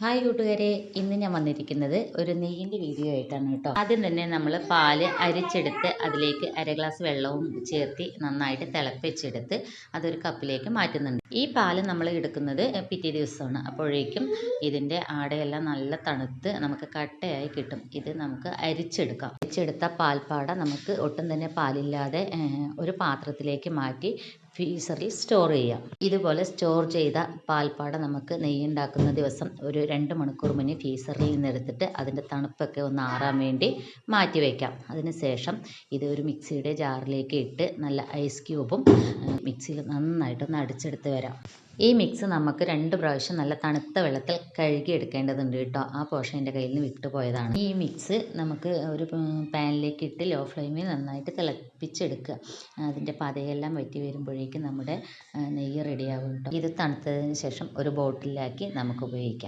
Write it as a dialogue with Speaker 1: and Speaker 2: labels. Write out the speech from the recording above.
Speaker 1: Hi കൂട്ടുകാരെ, ഇന്ന് ഞാൻ വന്നിരിക്കുന്നത് ഒരു നെയ്യിൻ്റെ വീഡിയോ ആയിട്ടാണ് കേട്ടോ. ആദ്യം തന്നെ നമ്മൾ പാല് അരിച്ചെടുത്ത് അതിലേക്ക് അര ഗ്ലാസ് വെള്ളവും ചേർത്ത് നന്നായിട്ട് തിളപ്പിച്ചെടുത്ത് അതൊരു കപ്പിലേക്ക് മാറ്റുന്നുണ്ട്. ഈ പാല് നമ്മൾ എടുക്കുന്നത് പിറ്റേ ദിവസമാണ്. അപ്പോഴേക്കും ഇതിൻ്റെ ആടയെല്ലാം നല്ല തണുത്ത് നമുക്ക് കട്ടയായി കിട്ടും. ഇത് നമുക്ക് അരിച്ചെടുത്ത പാൽപ്പാട നമുക്ക് ഒട്ടും തന്നെ പാലില്ലാതെ ഒരു പാത്രത്തിലേക്ക് മാറ്റി ഫ്രീസറിൽ സ്റ്റോർ ചെയ്യാം. ഇതുപോലെ സ്റ്റോർ ചെയ്ത പാൽപ്പാട നമുക്ക് നെയ്യുണ്ടാക്കുന്ന ദിവസം ഒരു 2 മണിക്കൂർ മുന്നേ ഫ്രീസറിൽ നിന്ന് എടുത്തിട്ട് അതിൻ്റെ തണുപ്പൊക്കെ ഒന്ന് ആറാൻ വേണ്ടി മാറ്റി വയ്ക്കാം. അതിനുശേഷം ഇത് ഒരു മിക്സിയുടെ ജാറിലേക്ക് ഇട്ട് നല്ല ഐസ് ക്യൂബും മിക്സിയിൽ നന്നായിട്ടൊന്ന് അടിച്ചെടുത്ത് വരാം. ഈ മിക്സ് നമുക്ക് 2 പ്രാവശ്യം നല്ല തണുത്ത വെള്ളത്തിൽ കഴുകി എടുക്കേണ്ടതുണ്ട് കേട്ടോ. ആ പോർഷൻ എൻ്റെ കയ്യിൽ നിന്ന് വിട്ടുപോയതാണ്. ഈ മിക്സ് നമുക്ക് ഒരു പാനിലേക്ക് ഇട്ട് ലോ ഫ്ലെയിമിൽ നന്നായിട്ട് തിളപ്പിച്ചെടുക്കുക. അതിൻ്റെ പതയെല്ലാം വറ്റി വരുമ്പോഴേക്കും നമ്മുടെ നെയ്യ് റെഡിയാകും കേട്ടോ. ഇത് തണുത്തതിന് ശേഷം ഒരു ബോട്ടിലാക്കി നമുക്ക് ഉപയോഗിക്കാം.